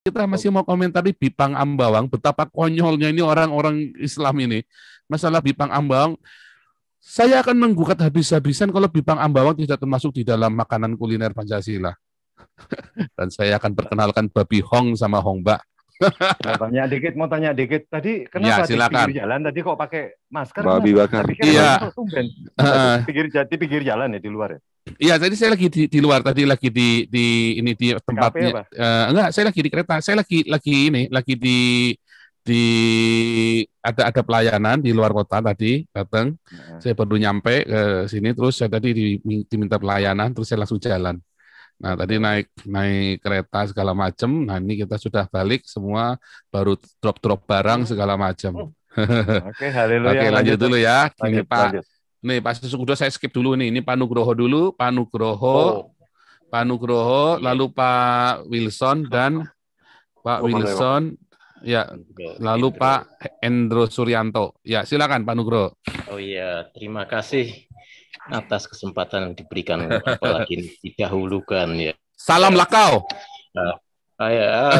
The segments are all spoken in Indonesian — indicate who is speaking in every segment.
Speaker 1: kita masih mau komentari Bipang Ambawang, betapa konyolnya ini orang-orang Islam ini. Masalah Bipang Ambawang, saya akan menggugat habis-habisan kalau Bipang Ambawang tidak termasuk di dalam makanan kuliner Pancasila. Dan saya akan perkenalkan babi Hong sama Hongbak.
Speaker 2: Mau tanya dikit. Tadi
Speaker 1: Ya,
Speaker 2: kenapa di pinggir
Speaker 1: silakan.
Speaker 2: jalan tadi kok pakai masker?
Speaker 3: Babi
Speaker 2: Kenapa?
Speaker 3: bakar.
Speaker 2: Saya pikir
Speaker 1: Iya.
Speaker 2: kok tumben.
Speaker 1: Uh,
Speaker 2: Pinggir jalan ya di luar ya?
Speaker 1: Iya, tadi saya lagi di luar, tadi lagi di ini di tempatnya.
Speaker 2: apa?
Speaker 1: Enggak, saya lagi di kereta. Saya lagi di ada pelayanan di luar kota tadi datang. Saya baru nyampe ke sini, terus saya tadi diminta pelayanan, terus saya langsung jalan. Nah, tadi naik kereta segala macam. Nah, ini kita sudah balik semua, baru drop barang segala macam.
Speaker 2: Oke, haleluya.
Speaker 1: Oke, lanjut dulu ya. Ini Pak.
Speaker 2: Lanjut.
Speaker 1: Nih, Pak Susukudo saya skip dulu nih. Ini Pak Nugroho dulu, Pak Nugroho, lalu Pak Wilson dan Pak Wilson, ya, lalu Pak Endro Suryanto. Ya, silakan Pak Nugroho.
Speaker 4: Oh iya, terima kasih atas kesempatan yang diberikan, apalagi didahulukan ya.
Speaker 1: Salam Lakau.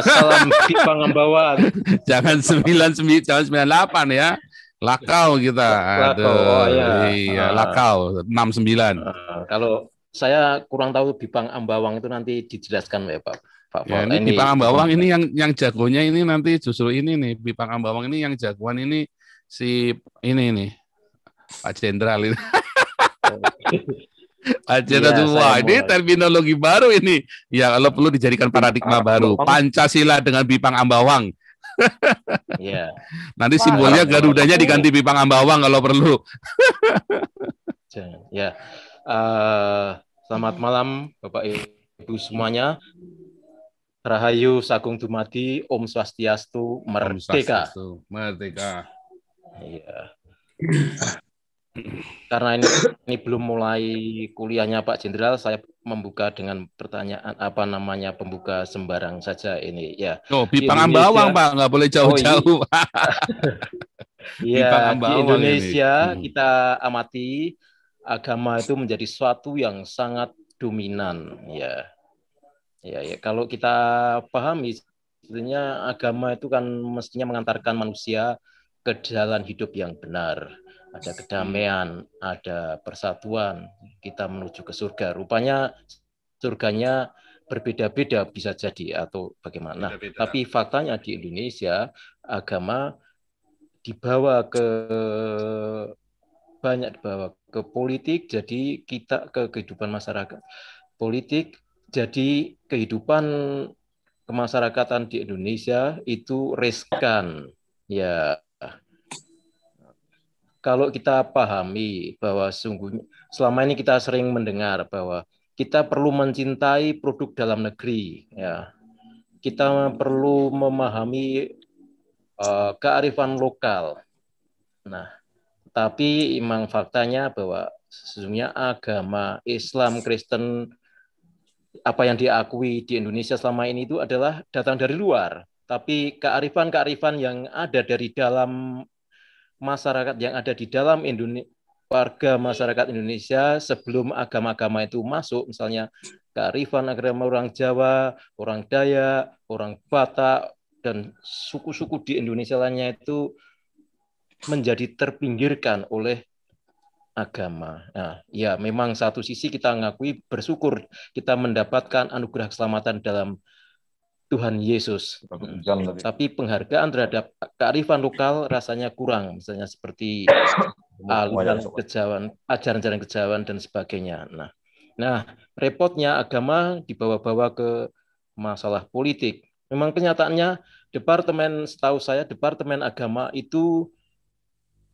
Speaker 4: Salam Bipang Ambawang.
Speaker 1: Jangan 98 ya. Lakau kita.
Speaker 4: Lakau.
Speaker 1: Iya, Lakau 69.
Speaker 4: Kalau saya kurang tahu Bipang Ambawang itu nanti dijelaskan ya Pak.
Speaker 1: Ya, ini Bipang Ambawang ini yang jagonya ini nanti justru ini nih, Bipang Ambawang ini yang jagoan ini si ini nih. Pak Jenderal ini. Pak Jenderal wah, ini terminologi baru ini. Ya, kalau perlu dijadikan paradigma baru. Pancasila dengan Bipang Ambawang.
Speaker 4: Iya.
Speaker 1: Nanti simbolnya Garudanya diganti Bipang Ambawang kalau perlu.
Speaker 4: Ya. Selamat malam Bapak Ibu semuanya. Rahayu Sagung Dumadi, Om Swastiastu, Merdeka.
Speaker 1: Merdeka.
Speaker 4: Iya. Karena ini belum mulai kuliahnya Pak Jenderal, saya membuka dengan pertanyaan pembuka sembarang saja ini ya.
Speaker 1: Oh, Bipang Ambawang Pak, nggak boleh jauh-jauh.
Speaker 4: Iya, di Indonesia kita amati agama itu menjadi suatu yang sangat dominan ya. Ya, kalau kita pahami sebenarnya agama itu kan mestinya mengantarkan manusia ke jalan hidup yang benar. Ada kedamaian, ada persatuan, kita menuju ke surga. Rupanya surganya berbeda-beda bisa jadi atau bagaimana. Beda-beda. Tapi faktanya di Indonesia agama dibawa ke politik, jadi kita ke kehidupan masyarakat. Politik jadi kehidupan kemasyarakatan di Indonesia itu riskan. Ya, kalau kita pahami bahwa sungguhnya selama ini kita sering mendengar bahwa kita perlu mencintai produk dalam negeri, ya. Kita perlu memahami kearifan lokal. Nah, tapi memang faktanya bahwa sesungguhnya agama Islam, Kristen, apa yang diakui di Indonesia selama ini itu adalah datang dari luar. Tapi kearifan-kearifan yang ada dari dalam masyarakat, yang ada di dalam warga masyarakat Indonesia sebelum agama-agama itu masuk, misalnya kearifan agama orang Jawa, orang Dayak, orang Batak, dan suku-suku di Indonesia lainnya itu menjadi terpinggirkan oleh agama. Nah, ya memang satu sisi kita mengakui bersyukur kita mendapatkan anugerah keselamatan dalam Tuhan Yesus. Tapi penghargaan terhadap kearifan lokal rasanya kurang, misalnya seperti aliran kejawen, ajaran-ajaran kejawen dan sebagainya. Nah, repotnya agama dibawa-bawa ke masalah politik. Memang kenyataannya setahu saya Departemen Agama itu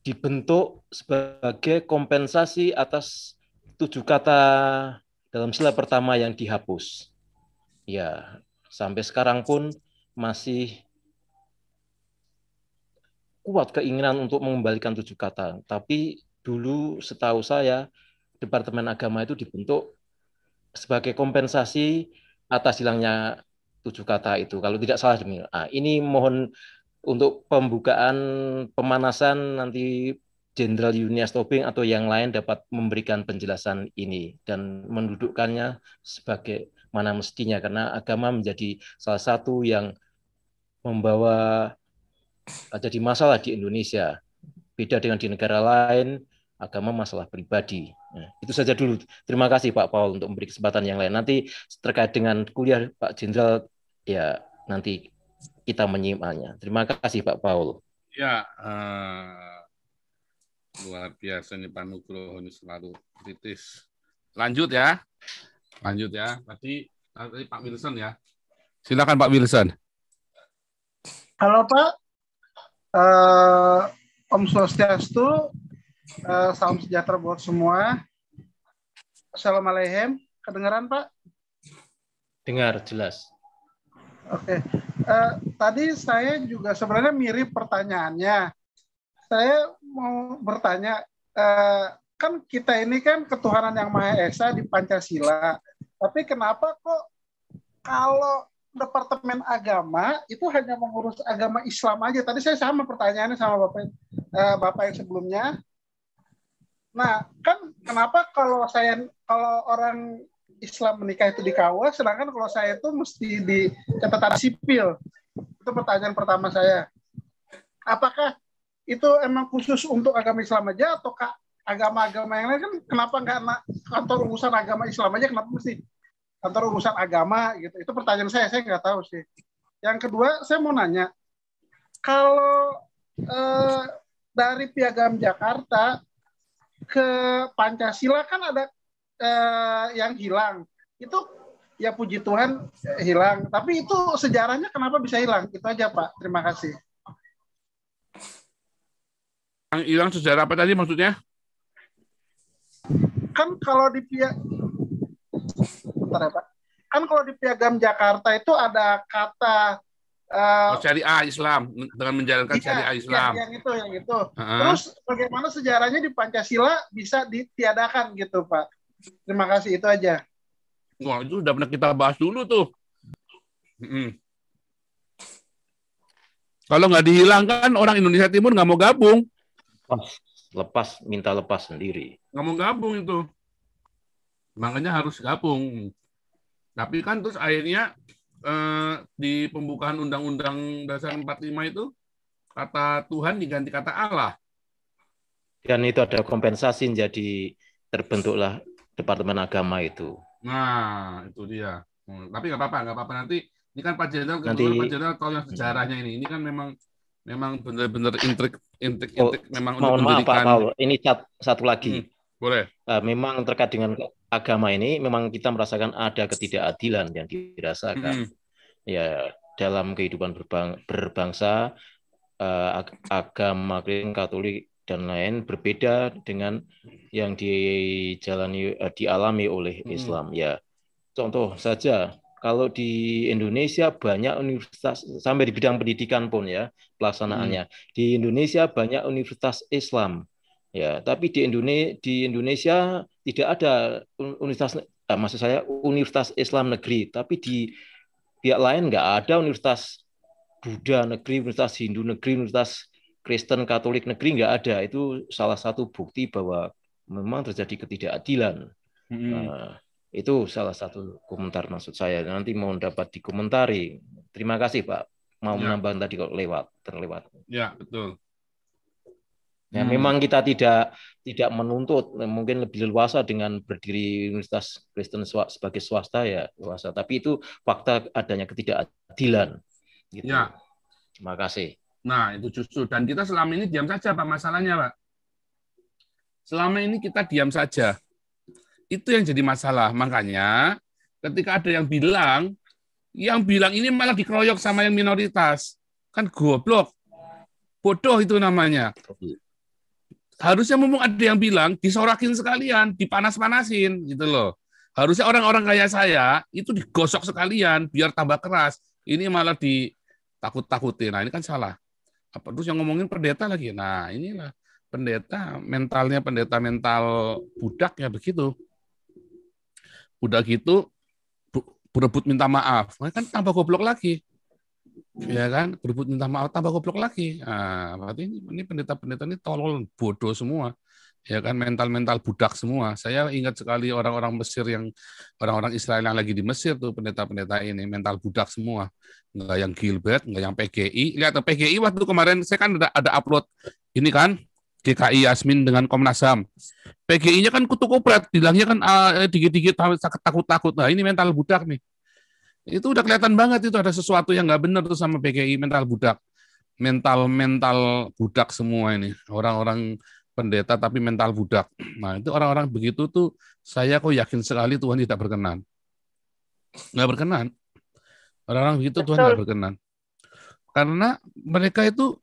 Speaker 4: dibentuk sebagai kompensasi atas 7 kata dalam sila pertama yang dihapus. Ya, sampai sekarang pun masih kuat keinginan untuk mengembalikan 7 kata. Tapi dulu setahu saya Departemen Agama itu dibentuk sebagai kompensasi atas hilangnya 7 kata itu. Kalau tidak salah demikian. Ini mohon untuk pembukaan pemanasan nanti Jenderal Yunias Tobing atau yang lain dapat memberikan penjelasan ini dan mendudukkannya sebagai mana mestinya, karena agama menjadi salah satu yang membawa jadi masalah di Indonesia. Beda dengan di negara lain, agama masalah pribadi. Nah, itu saja dulu. Terima kasih Pak Paul untuk memberi kesempatan yang lain. Nanti terkait dengan kuliah Pak Jenderal, ya nanti kita menyimaknya. Terima kasih Pak Paul.
Speaker 1: Ya, luar biasa nih Pak Nugroho, ini selalu kritis. Lanjut ya. Tadi Pak Wilson ya. Silakan Pak Wilson.
Speaker 3: Halo Pak, Om Swastiastu, salam sejahtera buat semua. Assalamualaikum, kedengaran Pak?
Speaker 4: Dengar jelas.
Speaker 3: Oke, tadi saya juga sebenarnya mirip pertanyaannya. Saya mau bertanya, kan kita ini kan ketuhanan yang Maha Esa di Pancasila, tapi kenapa kok kalau Departemen Agama itu hanya mengurus agama Islam aja? Tadi saya sama pertanyaannya sama Bapak yang sebelumnya. Nah, kan kenapa kalau orang Islam menikah itu di KUA, sedangkan kalau saya itu mesti di catatan sipil? Itu pertanyaan pertama saya. Apakah itu emang khusus untuk agama Islam aja, atau agama-agama yang lain kan kenapa nggak kantor urusan agama Islam aja, kenapa mesti kantor urusan agama gitu? Itu pertanyaan saya nggak tahu sih. Yang kedua, saya mau nanya, kalau dari Piagam Jakarta ke Pancasila kan ada yang hilang. Itu ya puji Tuhan hilang. Tapi itu sejarahnya kenapa bisa hilang? Itu aja Pak. Terima kasih.
Speaker 1: Yang hilang sejarah apa tadi maksudnya?
Speaker 3: Kan kalau di Bentar ya, Pak. Kan kalau di Piagam Jakarta itu ada kata
Speaker 1: syariah Islam, dengan menjalankan syariah Islam.
Speaker 3: Yang itu. Terus bagaimana sejarahnya di Pancasila bisa ditiadakan gitu, Pak? Terima kasih, itu aja.
Speaker 1: Wah, itu udah pernah kita bahas dulu tuh. Kalau nggak dihilangkan, orang Indonesia Timur nggak mau gabung.
Speaker 4: Minta lepas sendiri.
Speaker 1: Nggak mau gabung itu. Makanya harus gabung. Tapi kan terus akhirnya di pembukaan Undang-Undang Dasar 45 itu kata Tuhan diganti kata Allah.
Speaker 4: Dan itu ada kompensasi, jadi terbentuklah Departemen Agama itu.
Speaker 1: Nah, itu dia. Tapi nggak apa-apa nanti. Ini kan Pak Jenderal, Pak Jenderal tahu yang sejarahnya ini. Ini kan memang benar-benar intrik memang untuk
Speaker 4: mohon maaf Pak Paul, ini satu lagi.
Speaker 1: Boleh.
Speaker 4: Memang terkait dengan agama ini, memang kita merasakan ada ketidakadilan yang dirasakan. Ya, dalam kehidupan berbangsa, agama Kristen, Katolik dan lain berbeda dengan yang dialami oleh Islam. Ya, contoh saja, kalau di Indonesia banyak universitas, sampai di bidang pendidikan pun ya pelaksanaannya. Di Indonesia banyak universitas Islam. Ya, tapi di Indonesia tidak ada maksud saya universitas Islam negeri, tapi di pihak lain nggak ada universitas Buddha negeri, universitas Hindu negeri, universitas Kristen Katolik negeri, nggak ada. Itu salah satu bukti bahwa memang terjadi ketidakadilan. Itu salah satu komentar maksud saya. Nanti mau dapat dikomentari. Terima kasih Pak. Mau menambah tadi kalau terlewat.
Speaker 1: Ya, betul.
Speaker 4: Ya, memang kita tidak menuntut, mungkin lebih leluasa dengan berdiri Universitas Kristen sebagai swasta ya leluasa. Tapi itu fakta adanya ketidakadilan. Gitu.
Speaker 1: Ya.
Speaker 4: Terima kasih.
Speaker 1: Nah, itu justru. Dan kita selama ini diam saja Pak masalahnya Pak. Selama ini kita diam saja. Itu yang jadi masalah. Makanya ketika ada yang bilang ini malah dikeroyok sama yang minoritas. Kan goblok. Bodoh itu namanya. Harusnya mumpung ada yang bilang, disorakin sekalian, dipanas-panasin gitu loh. Harusnya orang-orang kayak saya itu digosok sekalian biar tambah keras. Ini malah ditakut-takutin. Nah, ini kan salah. Terus yang ngomongin pendeta lagi. Nah, inilah pendeta mental budak ya begitu. Udah gitu berebut minta maaf, kan tambah goblok lagi, ya kan? Berebut minta maaf tambah goblok lagi. Nah, berarti ini pendeta-pendeta ini tolol, bodoh semua, ya kan, mental-mental budak semua. Saya ingat sekali orang-orang Mesir orang-orang Israel yang lagi di Mesir tuh, pendeta-pendeta ini mental budak semua. Nggak yang Gilbert, nggak yang PGI. Lihat PGI waktu kemarin saya kan ada upload ini kan, GKI Yasmin dengan Komnas HAM. PGI-nya kan kutu kopret, bilangnya kan dikit-dikit takut-takut. Nah, ini mental budak nih. Itu udah kelihatan banget itu ada sesuatu yang nggak benar tuh sama PGI, mental budak. Mental budak semua ini. Orang-orang pendeta tapi mental budak. Nah, itu orang-orang begitu tuh saya kok yakin sekali Tuhan tidak berkenan. Nggak berkenan. Orang-orang begitu Tuhan nggak berkenan. Karena mereka itu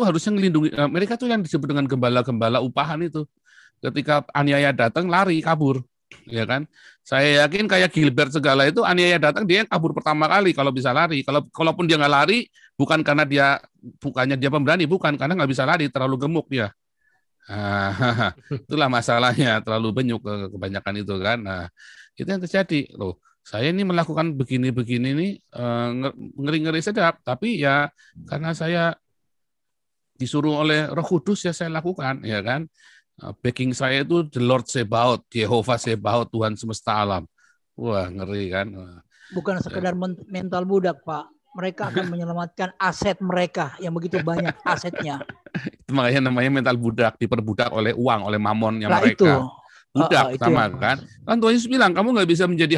Speaker 1: harusnya melindungi, mereka tuh yang disebut dengan gembala-gembala upahan itu. Ketika aniaya datang, lari, kabur. Ya kan? Saya yakin kayak Gilbert segala itu, aniaya datang, dia yang kabur pertama kali kalau bisa lari. Kalaupun dia nggak lari, bukannya dia pemberani, bukan, karena nggak bisa lari, terlalu gemuk dia. Itulah masalahnya, terlalu benyuk kebanyakan itu kan. Nah, itu yang terjadi. Loh, saya ini melakukan begini-begini nih, ngeri-ngeri sedap, tapi ya karena saya disuruh oleh Roh Kudus ya saya lakukan, ya kan. Backing saya itu the Lord Sebaot, Jehovah Sebaot, Tuhan semesta alam. Wah, ngeri kan.
Speaker 5: Bukan sekedar mental budak, Pak. Mereka akan menyelamatkan aset mereka yang begitu banyak asetnya.
Speaker 1: Itu makanya namanya mental budak, diperbudak oleh uang, oleh mamonnya
Speaker 5: Nah,
Speaker 1: mereka.
Speaker 5: itu.
Speaker 1: Budak
Speaker 5: Itu
Speaker 1: sama
Speaker 5: yang-
Speaker 1: kan. Kan Tuhan Yesus bilang kamu nggak bisa menjadi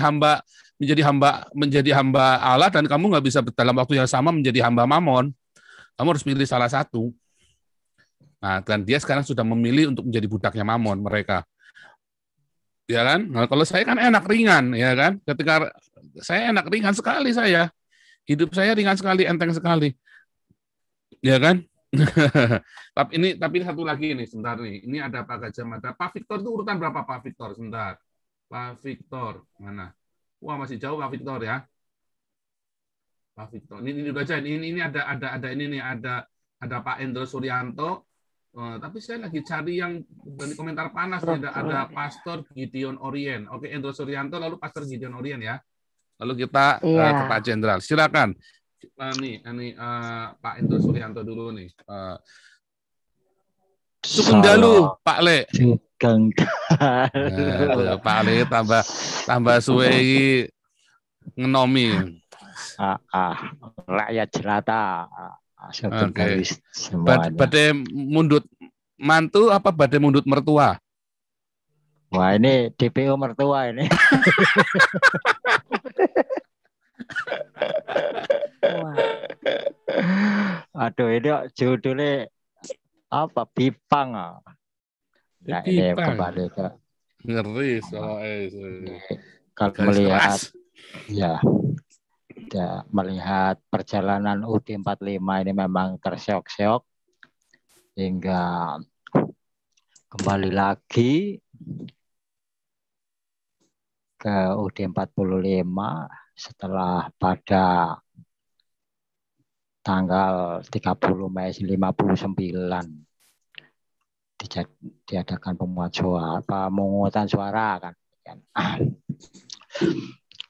Speaker 1: hamba Allah dan kamu nggak bisa dalam waktu yang sama menjadi hamba mamon. Kamu harus pilih salah satu. Nah, dan dia sekarang sudah memilih untuk menjadi budaknya mamon mereka. Ya kan? Nah, kalau saya kan enak ringan, ya kan? Ketika saya enak ringan sekali saya. Hidup saya ringan sekali, enteng sekali. Ya kan? Tapi ini satu lagi nih, sebentar nih. Ini ada Pak Gajah Mada. Pak Victor itu urutan berapa Pak Victor? Sebentar. Pak Victor, mana? Wah, masih jauh Pak Victor ya. Pak Victor. Ini udah aja. Ini ada ini nih, ada Pak Endro Suryanto. Tapi saya lagi cari yang dari komentar panas nih. Ada Pastor Gideon Orien. Oke, Endro Suryanto lalu Pastor Gideon Orien ya. Lalu kita ke Pak Jenderal. Silakan. Ini Pak Endro Suryanto dulu nih. Sugeng Dalu, Pak Le.
Speaker 6: Sugeng
Speaker 1: Pak Le tambah suwe iki ngenomi.
Speaker 6: Rakyat jelata. Sugeng
Speaker 1: Oke.
Speaker 6: Dalu semuanya.
Speaker 1: Badai mundut mantu apa badai mundut mertua?
Speaker 6: Wah, ini DPO mertua ini. Aduh, ini judulnya apa? Bipang. Nah, ini
Speaker 1: Bipang.
Speaker 6: kembali ke
Speaker 1: Ngeri soalnya.
Speaker 6: kalau melihat ya melihat perjalanan UD 45 ini memang terseok-seok hingga kembali lagi ke UD 45 setelah pada tanggal 30 Mei 59 diadakan pemungutan suara kan.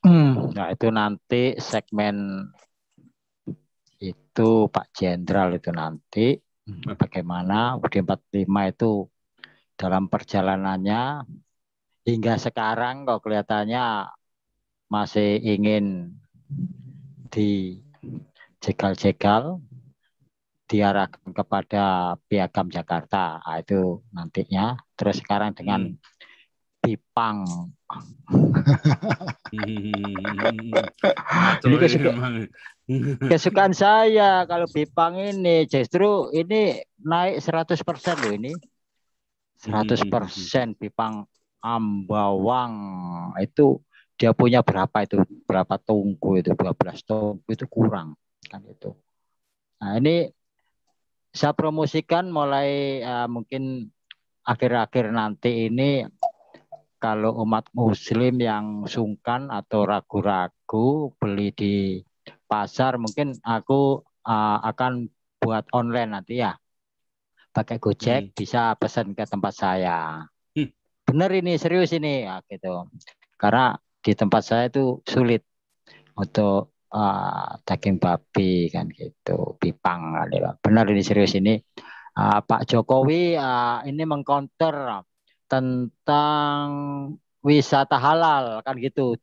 Speaker 6: Nah, itu nanti segmen itu Pak Jenderal itu nanti bagaimana UD 45 itu dalam perjalanannya hingga sekarang kok kelihatannya masih ingin dijegal-jegal diarahkan kepada Piagam Jakarta. Nah, itu nantinya. Terus sekarang dengan Bipang. Ini kesukaan saya kalau Bipang ini justru ini naik 100% loh ini. 100% Bipang Ambawang itu dia punya berapa tungku itu 12 tungku itu kurang kan itu. Nah, ini saya promosikan mulai mungkin akhir-akhir nanti ini. Kalau umat muslim yang sungkan atau ragu-ragu beli di pasar, mungkin aku akan buat online nanti ya. Pakai Gojek bisa pesan ke tempat saya. Bener ini, serius ini ya, gitu. Karena di tempat saya itu sulit untuk daging babi kan gitu, Bipang. Benar ini serius ini. Pak Jokowi ini mengcounter tentang wisata halal kan gitu,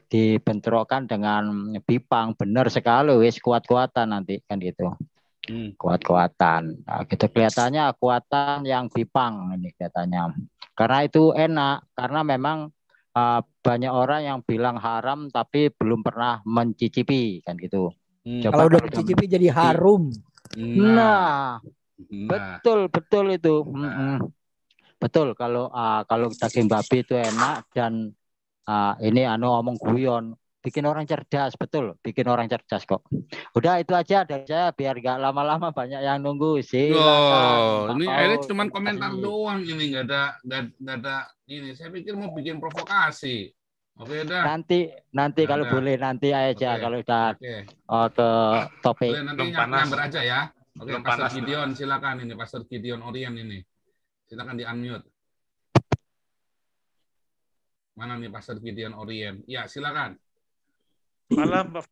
Speaker 6: dibentrokan dengan Bipang. Benar sekali, wis kuat-kuatan nanti kan gitu. Kuat-kuatan. Nah, gitu kelihatannya kuatan yang Bipang ini kelihatannya. Karena itu enak, karena memang banyak orang yang bilang haram tapi belum pernah mencicipi kan gitu.
Speaker 5: Kalau udah mencicipi jadi harum.
Speaker 6: Nah, betul itu. Betul, kalau daging babi itu enak dan ini omong guyon, bikin orang cerdas, betul, bikin orang cerdas kok. Udah itu aja dari saya biar nggak lama-lama banyak yang nunggu. Silakan.
Speaker 1: Ini akhirnya cuma komentar doang ini, nggak ada ini. Saya pikir mau bikin provokasi. Oke dah.
Speaker 6: Nanti kalau boleh nanti aja kalau udah ke topik.
Speaker 1: Boleh nanti nyamber aja ya. Oke, Pastor Gideon silakan ini, Pastor Gideon Orien ini. Silakan di-unmute. Mana nih Pastor Gideon Orien? Ya, silakan.
Speaker 7: Malam, Pak.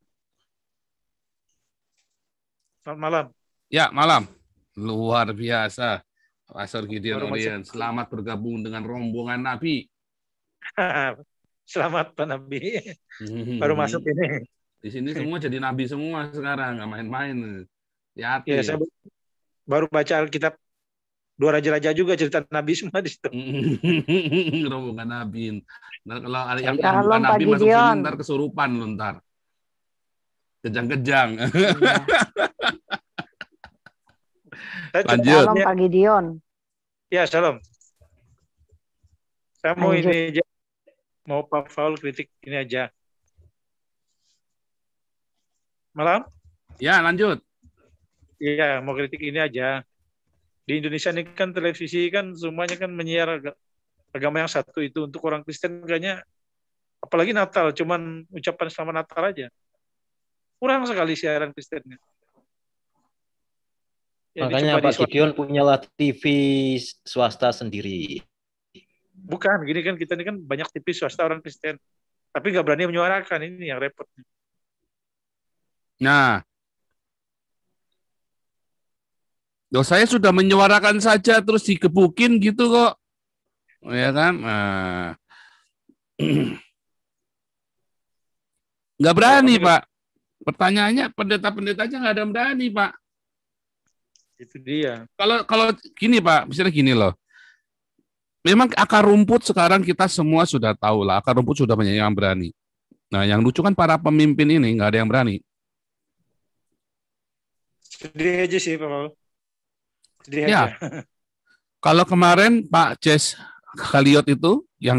Speaker 7: Selamat malam.
Speaker 1: Ya, malam. Luar biasa. Pastor Gideon Orien, selamat bergabung dengan rombongan Nabi.
Speaker 7: Selamat Pak Nabi. Baru masuk ini.
Speaker 1: Di sini semua jadi Nabi semua sekarang, nggak main-main. Ya,
Speaker 7: saya baru baca Alkitab. Dua raja-raja juga cerita Nabi semua di situ.
Speaker 1: Rombongan Nabi. Nah, kalau ada yang bukan Nabi masuk sini ntar kesurupan lu ntar. Kejang-kejang. Lanjut.
Speaker 8: Shalom Pak Gideon.
Speaker 7: Ya, shalom. Saya mau ini aja. Mau Pak Paul kritik ini aja. Malam?
Speaker 1: Ya, lanjut.
Speaker 7: Iya, mau kritik ini aja. Di Indonesia ini kan televisi kan semuanya kan menyiar agama yang satu itu. Untuk orang Kristen kayaknya, apalagi Natal, cuman ucapan selamat Natal aja. Kurang sekali siaran Kristennya.
Speaker 4: Ya, makanya Pak Gideon punyalah TV swasta sendiri.
Speaker 7: Bukan, gini kan kita ini kan banyak TV swasta orang Kristen. Tapi nggak berani menyuarakan, ini yang repot.
Speaker 1: Nah, saya sudah menyuarakan saja terus dikebukin gitu kok. Ya kan? Nggak berani, Pak. Pertanyaannya, pendeta-pendeta aja nggak ada yang berani, Pak.
Speaker 7: Itu dia.
Speaker 1: Kalau gini, Pak, misalnya gini loh. Memang akar rumput sekarang kita semua sudah tahu lah. Akar rumput sudah banyak yang berani. Nah, yang lucu kan para pemimpin ini nggak ada yang berani.
Speaker 7: Sedih aja sih, Pak Paul. Sedih
Speaker 1: ya.
Speaker 7: aja.
Speaker 1: Kalau kemarin Pak Jes Khaliot itu yang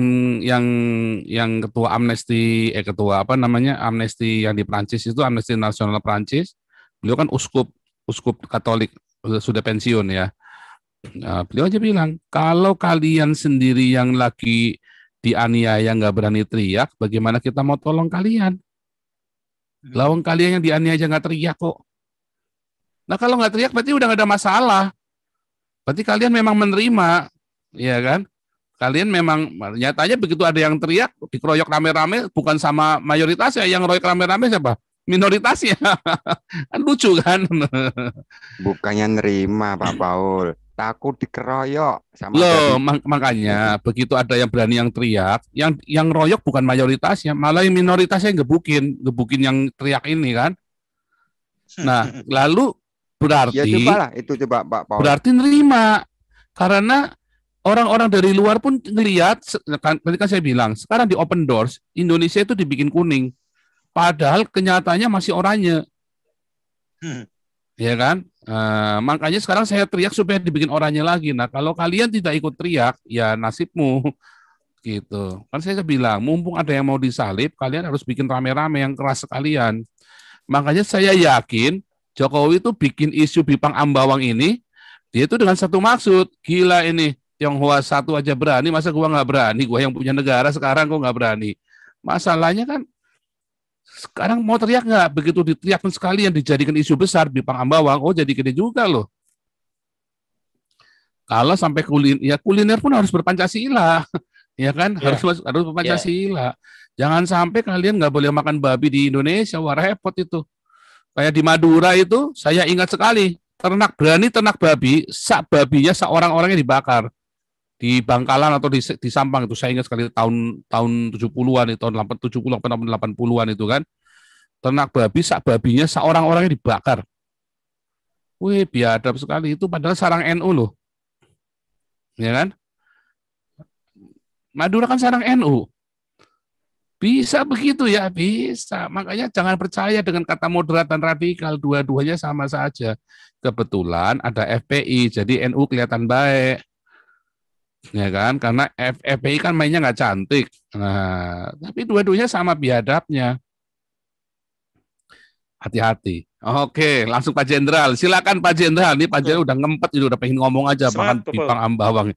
Speaker 1: ketua Amnesty ketua apa namanya Amnesty yang di Prancis itu Amnesty Nasional Prancis, beliau kan uskup Katolik sudah pensiun ya. Nah, beliau aja bilang kalau kalian sendiri yang lagi dianiaya nggak berani teriak, bagaimana kita mau tolong kalian? Lawang kalian yang dianiaya aja nggak teriak kok. Nah kalau nggak teriak berarti udah nggak ada masalah. Berarti kalian memang menerima, ya kan? Kalian memang nyatanya begitu ada yang teriak dikeroyok rame-rame bukan sama mayoritasnya, yang ngeroyok rame-rame siapa? Minoritasnya. Kan lucu kan?
Speaker 9: Bukannya nerima Pak Paul, takut dikeroyok sama
Speaker 1: loh. Makanya begitu ada yang berani yang teriak, yang royok bukan mayoritasnya, malah yang minoritasnya yang gebukin yang teriak ini kan. Nah, lalu berarti
Speaker 9: ya, cobalah itu coba Pak Paul.
Speaker 1: Berarti nerima karena orang-orang dari luar pun ngelihat tadi kan saya bilang sekarang di Open Doors Indonesia itu dibikin kuning padahal kenyataannya masih oranye. Ya kan? Makanya sekarang saya teriak supaya dibikin oranye lagi. Nah, kalau kalian tidak ikut teriak ya nasibmu gitu. Kan saya bilang mumpung ada yang mau disalib kalian harus bikin rame-rame yang keras sekalian. Makanya saya yakin Jokowi itu bikin isu Bipang Ambawang ini, dia itu dengan satu maksud, gila ini, Tionghoa satu aja berani, masa gua nggak berani, gua yang punya negara sekarang gua nggak berani. Masalahnya kan, sekarang mau teriak nggak? Begitu diteriakin sekali yang dijadikan isu besar Bipang Ambawang, oh jadi gede juga loh. Kalau sampai kuliner pun harus berpancasila, ya kan?
Speaker 7: Yeah.
Speaker 1: Harus berpancasila. Jangan sampai kalian nggak boleh makan babi di Indonesia, wah repot itu. Kayak di Madura itu, saya ingat sekali, ternak berani ternak babi, sak babinya seorang-orangnya dibakar di Bangkalan atau di Sampang itu. Saya ingat sekali tahun 70-an itu, tahun 70 atau 80-an itu kan. Ternak babi, sak babinya seorang-orangnya dibakar. Wih, biadab sekali itu, padahal sarang NU loh. Ya kan? Madura kan sarang NU. Bisa begitu ya, bisa. Makanya jangan percaya dengan kata moderat dan radikal, dua-duanya sama saja. Kebetulan ada FPI, jadi NU kelihatan baik. Ya kan? Karena FPI kan mainnya nggak cantik. Nah, tapi dua-duanya sama biadabnya. Hati-hati. Oke, langsung Pak Jenderal. Silakan Pak Jenderal. Ini Pak Jenderal udah ngempet, udah pengen ngomong aja, bahkan bipang ambawang.